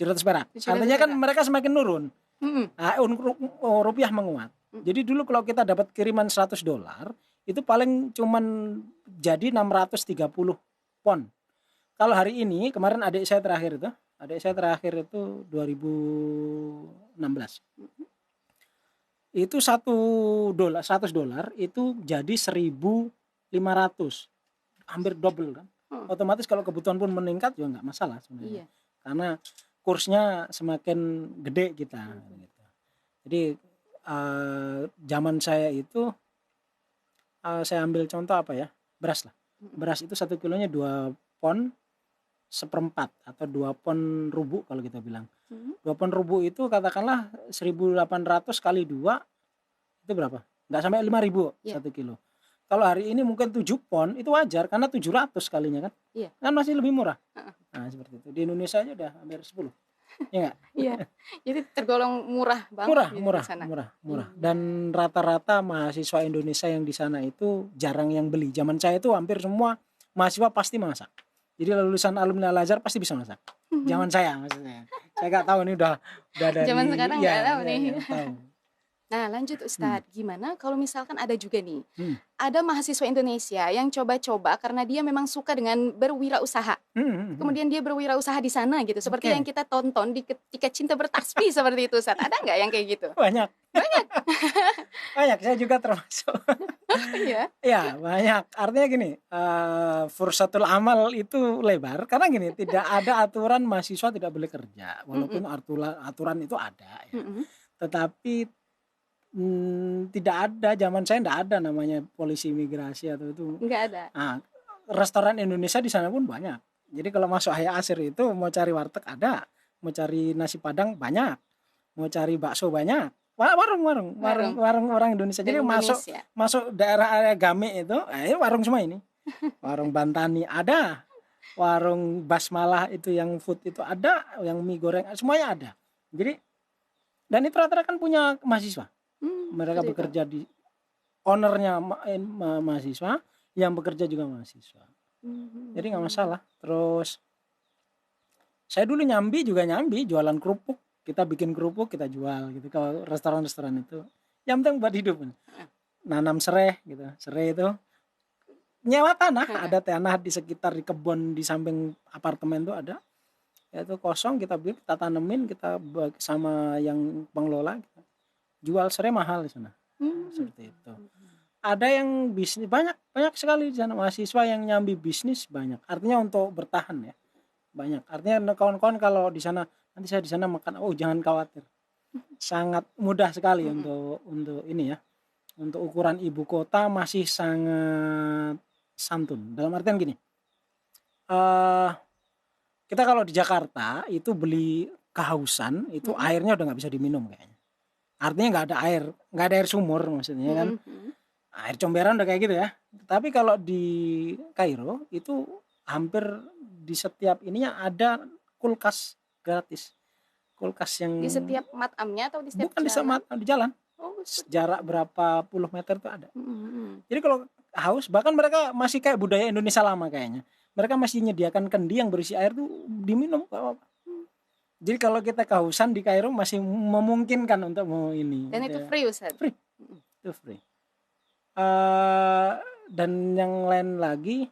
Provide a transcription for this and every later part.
700 perak. 700 Artinya kan perak. mereka semakin nurun. Mm-mm. Rupiah menguat. Jadi dulu kalau kita dapat kiriman $100, itu paling cuman jadi 630 pon. Kalau hari ini, kemarin adik saya terakhir itu 2016. Itu $100 itu jadi 1.500, hampir double kan. Otomatis kalau kebutuhan pun meningkat juga nggak masalah sebenarnya. Iya. Karena kursnya semakin gede kita. Gitu. Jadi zaman saya itu saya ambil contoh apa ya, beras lah. Beras itu 1 kilonya 2 pon seperempat atau 2 pon rubu kalau kita bilang. 2 pon rubu itu katakanlah 1.800 kali 2 itu berapa? Nggak sampai 5.000 Iya. 1 kilo. Kalau hari ini mungkin 7 pon itu wajar karena 700 kalinya kan. Iya. Kan masih lebih murah. Nah seperti itu. Di Indonesia aja udah hampir 10. Iya nggak? Iya. Jadi tergolong murah banget gitu di sana. Murah. Dan rata-rata mahasiswa Indonesia yang di sana itu jarang yang beli. Zaman saya itu hampir semua mahasiswa pasti masak. Jadi lulusan alumni Al-Azhar pasti bisa masak. Zaman saya maksudnya. Saya nggak tahu ini udah dari Zaman sekarang nggak tahu nih. tahu. Nah lanjut Ustadz, gimana kalau misalkan ada juga nih, Hmm. ada mahasiswa Indonesia yang coba-coba karena dia memang suka dengan berwirausaha. Kemudian dia berwirausaha di sana gitu, seperti Oke. yang kita tonton di Ketika Cinta Bertasbih seperti itu Ustadz. Ada nggak yang kayak gitu? Banyak. Saya juga termasuk. Iya. Ya banyak. Artinya gini, fursatul amal itu lebar karena gini, tidak ada aturan mahasiswa tidak boleh kerja, walaupun aturan itu ada ya. Tetapi tidak ada, zaman saya tidak ada namanya polisi imigrasi atau itu. Nggak ada. Restoran Indonesia di sana pun banyak. Jadi kalau masuk Hayya Asir itu mau cari warteg ada, mau cari nasi padang banyak, mau cari bakso banyak. Warung orang Indonesia. Jadi masuk daerah area Game itu, warung semua ini. Warung Bantani ada, warung Basmalah itu yang food itu ada, yang mie goreng semuanya ada. Jadi dan itu rata-rata kan punya mahasiswa. Mereka bekerja di ownernya mahasiswa, yang bekerja juga mahasiswa. Jadi nggak masalah. Terus saya dulu nyambi jualan kerupuk. Kita bikin kerupuk kita jual gitu ke restoran-restoran itu. Yang penting buat hidup. Nanam serai gitu. Serai itu nyewa tanah, ada tanah di sekitar di kebun di samping apartemen itu ada. Itu kosong kita tanemin, kita sama yang pengelola kita jual serai mahal di sana. Seperti itu. Ada yang bisnis banyak sekali di sana mahasiswa yang nyambi bisnis banyak. Artinya untuk bertahan ya. Banyak. Artinya kawan-kawan kalau di sana nanti saya di sana makan, jangan khawatir. Sangat mudah sekali untuk ini ya. Untuk ukuran ibu kota masih sangat santun. Dalam artian gini. Kita kalau di Jakarta itu beli kehausan itu airnya udah nggak bisa diminum kayaknya. Artinya nggak ada air sumur maksudnya kan. Air comberan udah kayak gitu ya. Tapi kalau di Kairo itu hampir di setiap ininya ada kulkas gratis. Kulkas yang di setiap matamnya atau di setiap bukan di jalan. Jarak berapa puluh meter itu ada. Jadi kalau haus, bahkan mereka masih kayak budaya Indonesia lama kayaknya. Mereka masih menyediakan kendi yang berisi air tuh diminum. Jadi kalau kita kehausan di Kairo masih memungkinkan untuk mau ini. Dan itu free Ustaz? Free. Itu free. Dan yang lain lagi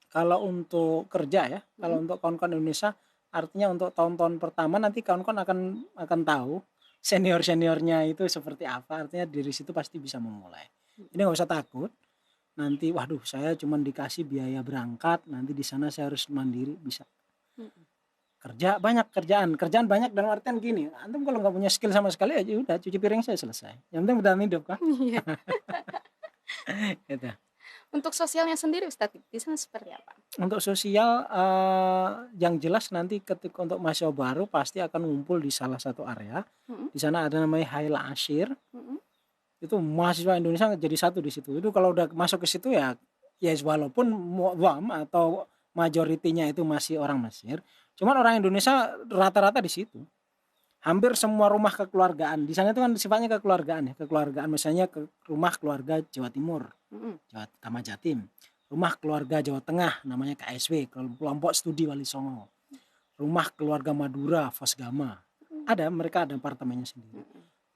kalau untuk kerja ya, kalau untuk kawan-kawan Indonesia, artinya untuk tahun-tahun pertama nanti kawan-kawan akan tahu seniornya itu seperti apa. Artinya dari situ pasti bisa memulai. Jadi nggak usah takut. Nanti waduh saya cuma dikasih biaya berangkat, nanti di sana saya harus mandiri, bisa. Kerjaan banyak dalam artian gini, antum kalau nggak punya skill sama sekali aja udah cuci piring saya selesai. Yang penting bertahan hidup kan. Iya. Gitu. Untuk sosialnya sendiri Ustaz di sana seperti apa? Untuk sosial yang jelas nanti ketika untuk mahasiswa baru pasti akan ngumpul di salah satu area. Di sana ada namanya Hayya Asir. Itu mahasiswa Indonesia jadi satu di situ. Itu kalau udah masuk ke situ ya walaupun mu'awam atau majoritinya itu masih orang Mesir, cuman orang Indonesia rata-rata di situ. Hampir semua rumah kekeluargaan di sana itu kan sifatnya kekeluargaan ya. Kekeluargaan misalnya ke rumah keluarga Jawa Timur, Jawa Jatim. Rumah keluarga Jawa Tengah namanya KSW, kelompok studi Wali Songo. rumah keluarga Madura, Fosgama. Ada, mereka ada apartemennya sendiri.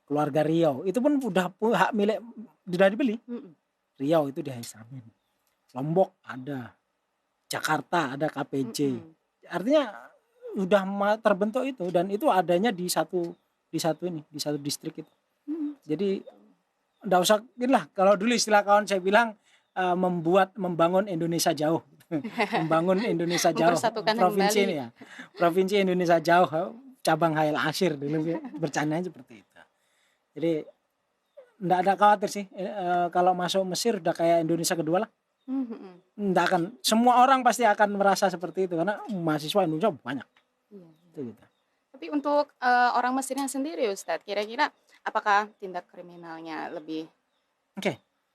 Keluarga Riau, itu pun udah hak milik, sudah dibeli. Riau itu di Samin. Lombok ada, Jakarta ada KPJ. Artinya udah terbentuk itu, dan itu adanya di satu distrik itu. Jadi enggak usah inilah, kalau dulu istilah kawan saya bilang membangun Indonesia jauh. Membangun Indonesia jauh. Provinsi ini ya. Provinsi Indonesia jauh, cabang Hayal Ashir dulu bercandanya seperti itu. Jadi enggak ada khawatir sih kalau masuk Mesir udah kayak Indonesia kedua lah. Enggak akan, semua orang pasti akan merasa seperti itu karena mahasiswa Indonesia banyak. Gitu. Tapi untuk orang Mesirnya sendiri Ustadz, kira-kira apakah tindak kriminalnya lebih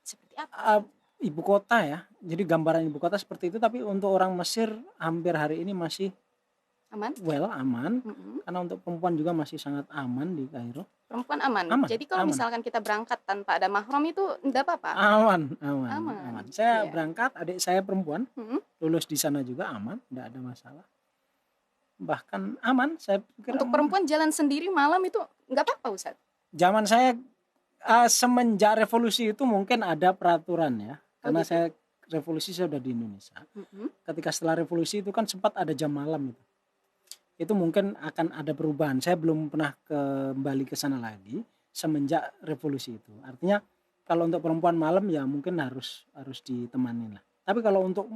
seperti apa? Ibu kota ya, jadi gambaran ibu kota seperti itu, tapi untuk orang Mesir hampir hari ini masih aman. Karena untuk perempuan juga masih sangat aman di Kairo. Perempuan aman. Jadi kalau misalkan kita berangkat tanpa ada mahram itu enggak apa-apa? Aman. Saya berangkat, adik saya perempuan, lulus di sana juga aman, enggak ada masalah. Bahkan aman, saya pikir. Untuk perempuan jalan sendiri malam itu enggak apa-apa, Ustaz? Zaman saya semenjak revolusi itu mungkin ada peraturan ya. Karena saya revolusi saya udah di Indonesia. Ketika setelah revolusi itu kan sempat ada jam malam itu. Itu mungkin akan ada perubahan. Saya belum pernah kembali ke sana lagi semenjak revolusi itu. Artinya kalau untuk perempuan malam ya mungkin harus ditemani lah. Tapi kalau untuk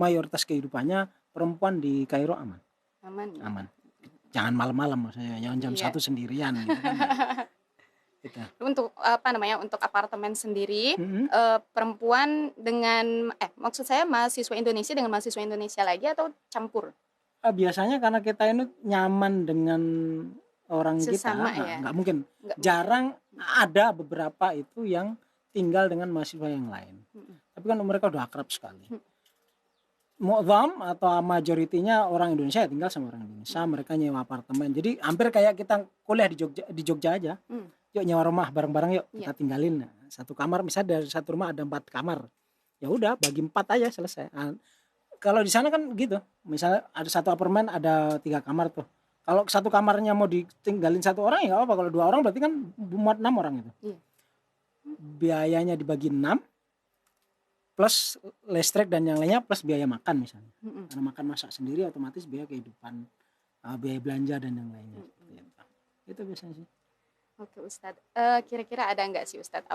mayoritas kehidupannya perempuan di Kairo aman. Aman. Jangan malam-malam maksudnya, jangan jam 1 sendirian gitu kan. Gitu. Untuk untuk apartemen sendiri, perempuan dengan maksud saya mahasiswa Indonesia dengan mahasiswa Indonesia lagi atau campur? Biasanya karena kita ini nyaman dengan orang sesama kita, nggak mungkin. Jarang ada beberapa itu yang tinggal dengan mahasiswa yang lain. Tapi kan mereka udah akrab sekali. Mu'zam atau majoritinya orang Indonesia ya tinggal sama orang Indonesia, mereka nyewa apartemen. Jadi hampir kayak kita kuliah di Jogja aja. Yuk nyewa rumah bareng-bareng yuk, kita tinggalin satu kamar, misalnya dari satu rumah ada 4 kamar. Ya udah bagi 4 aja selesai. Kalau di sana kan gitu, misalnya ada satu apartemen ada 3 kamar tuh. Kalau satu kamarnya mau ditinggalin satu orang ya apa, kalau 2 orang berarti kan muat 6 orang itu. Biayanya dibagi 6 plus listrik dan yang lainnya plus biaya makan misalnya. Karena makan masak sendiri otomatis biaya kehidupan, biaya belanja dan yang lainnya. Itu biasanya sih. Oke Ustadz, kira-kira ada nggak sih Ustadz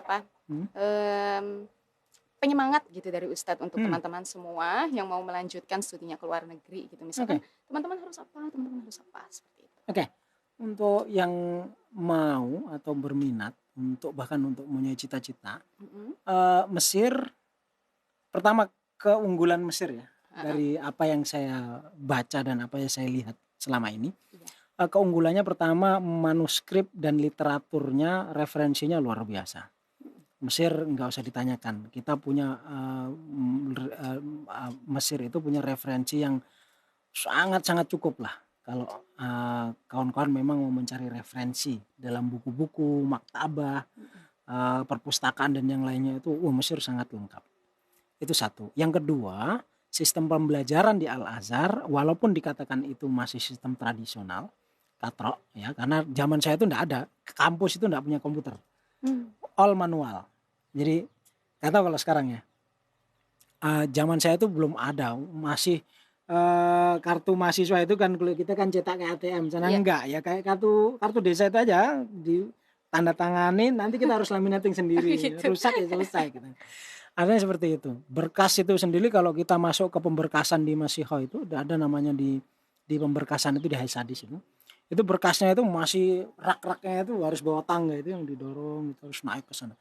penyemangat gitu dari Ustadz untuk teman-teman semua yang mau melanjutkan studinya ke luar negeri gitu, misalkan teman-teman harus apa seperti itu. Untuk yang mau atau berminat bahkan untuk punya cita-cita, Mesir pertama, keunggulan Mesir ya dari apa yang saya baca dan apa yang saya lihat selama ini. Keunggulannya pertama, manuskrip dan literaturnya, referensinya luar biasa. Mesir nggak usah ditanyakan, kita punya Mesir itu punya referensi yang sangat-sangat cukup lah. Kalau kawan-kawan memang mau mencari referensi dalam buku-buku, maktabah, perpustakaan dan yang lainnya itu, Mesir sangat lengkap. Itu satu. Yang kedua, sistem pembelajaran di Al-Azhar walaupun dikatakan itu masih sistem tradisional, katrok ya, karena zaman saya itu enggak ada, kampus itu enggak punya komputer. All manual. Jadi enggak tahu kalau sekarang ya. Zaman saya itu belum ada, masih kartu mahasiswa itu kan kalau kita kan cetak kayak ATM, sana enggak ya, kayak kartu desa itu aja di tanda tanganin, nanti kita harus laminating sendiri. Rusak ya selesai gitu. Artinya seperti itu. Berkas itu sendiri kalau kita masuk ke pemberkasan di Masiho itu ada namanya di pemberkasan itu di Haisadis itu. Itu berkasnya itu masih rak-raknya itu harus bawa tangga itu yang didorong, itu harus naik ke sana.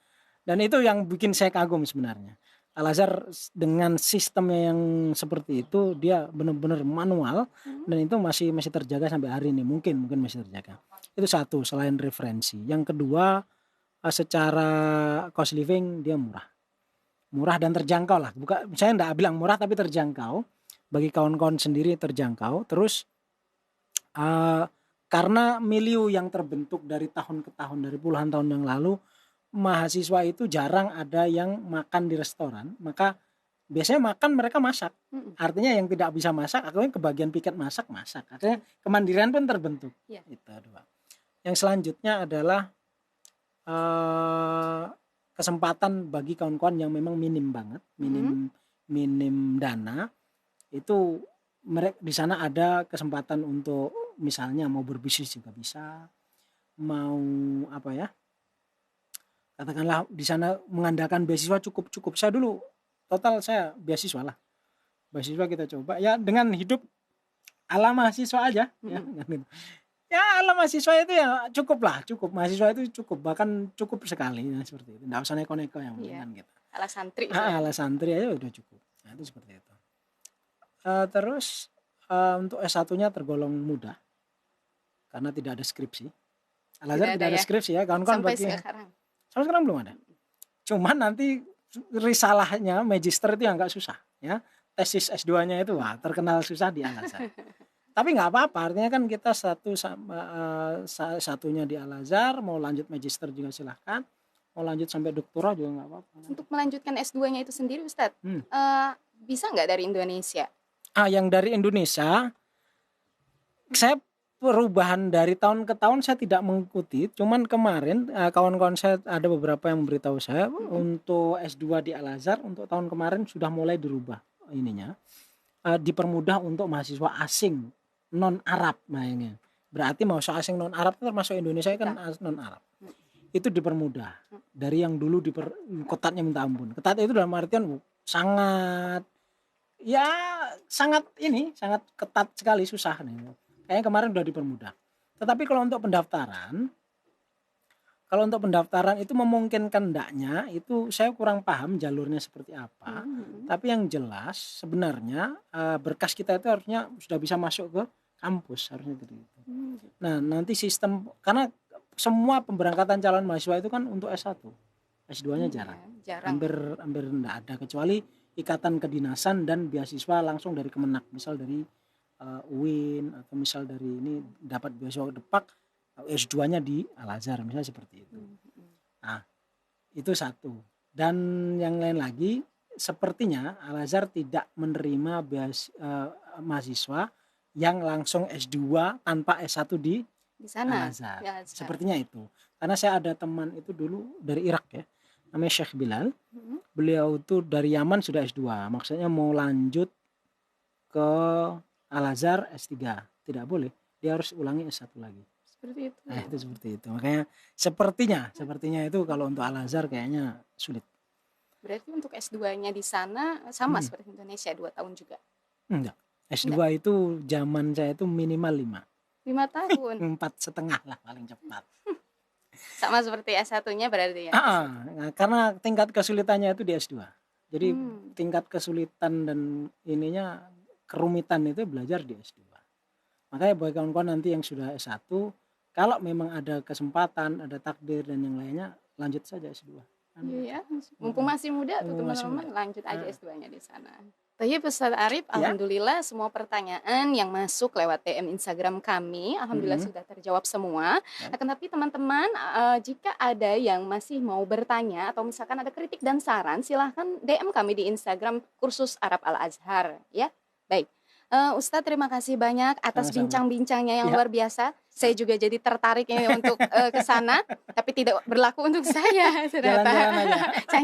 Dan itu yang bikin saya kagum sebenarnya. Al-Azhar dengan sistemnya yang seperti itu dia benar-benar manual dan itu masih terjaga sampai hari ini, mungkin masih terjaga. Itu satu, selain referensi. Yang kedua, secara cost living dia murah dan terjangkau lah. Saya enggak bilang murah tapi terjangkau. Bagi kawan-kawan sendiri terjangkau. Terus karena milieu yang terbentuk dari tahun ke tahun, dari puluhan tahun yang lalu, mahasiswa itu jarang ada yang makan di restoran, maka biasanya makan mereka masak. Mm-mm. Artinya yang tidak bisa masak, akhirnya kebagian piket masak. Artinya kemandirian pun terbentuk. Iya. Itu dua. Yang selanjutnya adalah kesempatan bagi kawan-kawan yang memang minim banget, minim dana, itu mereka di sana ada kesempatan untuk misalnya mau berbisnis juga bisa, mau apa ya, katakanlah di sana mengandalkan beasiswa cukup. Saya dulu total saya beasiswa lah, beasiswa kita coba ya dengan hidup ala mahasiswa aja, ya. Ya ala mahasiswa itu ya cukup mahasiswa itu cukup, bahkan cukup sekali ya, seperti itu, nggak usah neko-neko yang penting kan gitu. Ala santri. Ala santri aja udah cukup. Nah itu seperti itu. Terus untuk S1-nya tergolong mudah karena tidak ada skripsi. Al-Azhar tidak ada skripsi ya kawan-kawan. Sampai sekarang belum ada. Cuman nanti risalahnya magister itu yang agak susah ya. Tesis S2-nya itu terkenal susah di Al-Azhar. Tapi nggak apa-apa, artinya kan kita satunya di Al-Azhar, mau lanjut magister juga silahkan, mau lanjut sampai doktoral juga nggak apa-apa. Untuk melanjutkan S2-nya itu sendiri Ustadz, bisa nggak dari Indonesia? Yang dari Indonesia, saya perubahan dari tahun ke tahun saya tidak mengikuti, cuman kemarin kawan-kawan saya ada beberapa yang memberitahu saya untuk S2 di Al-Azhar untuk tahun kemarin sudah mulai dirubah ininya, dipermudah untuk mahasiswa asing non-Arab mainnya. Berarti mahasiswa asing non-Arab termasuk Indonesia kan non-Arab. Itu dipermudah. Dari yang dulu ketatnya minta ampun. Ketat itu dalam artian sangat ketat sekali, susah nih. Kayaknya kemarin udah dipermudah. Tetapi kalau untuk pendaftaran itu memungkinkan enggaknya itu saya kurang paham jalurnya seperti apa. Tapi yang jelas sebenarnya berkas kita itu harusnya sudah bisa masuk ke kampus, harusnya gitu. Nah nanti sistem, karena semua pemberangkatan calon mahasiswa itu kan untuk S1, S2-nya jarang. Hampir enggak ada, kecuali ikatan kedinasan dan beasiswa langsung dari Kemenak, misal dari UIN atau misal dari ini dapat beasiswa Depak, S2-nya di Al-Azhar misalnya seperti itu. Nah itu satu. Dan yang lain lagi, sepertinya Al-Azhar tidak menerima mahasiswa yang langsung S2 tanpa S1 di sana. Al-Azhar. Sepertinya itu. Karena saya ada teman itu dulu dari Irak ya, namanya Syekh Bilal. Beliau itu dari Yaman sudah S2, maksudnya mau lanjut ke Al-Azhar S3, tidak boleh, dia harus ulangi S1 lagi. Seperti itu. Nah, itu seperti itu. Makanya sepertinya itu kalau untuk Al-Azhar kayaknya sulit. Berarti untuk S2-nya di sana sama seperti Indonesia 2 tahun juga? Enggak. S2 itu zaman saya itu minimal 5 tahun. 4,5 lah paling cepat. Sama seperti S1-nya berarti ya? Nah, karena tingkat kesulitannya itu di S2. Jadi tingkat kesulitan dan ininya kerumitan itu belajar di S2. Makanya bagi kawan-kawan nanti yang sudah S1, kalau memang ada kesempatan, ada takdir dan yang lainnya, lanjut saja S2. Iya, mumpung masih muda tuh teman-teman, lanjut aja S2-nya di sana. Baik Ustadz Arif, alhamdulillah semua pertanyaan yang masuk lewat DM Instagram kami, alhamdulillah sudah terjawab semua. Akan tapi teman-teman, jika ada yang masih mau bertanya atau misalkan ada kritik dan saran, silahkan DM kami di Instagram Kursus Arab Al-Azhar ya. Baik. Ustadz terima kasih banyak atas bincang-bincangnya yang luar biasa. Saya juga jadi tertarik untuk ke sana, tapi tidak berlaku untuk saya ternyata. Jalan-jalan aja.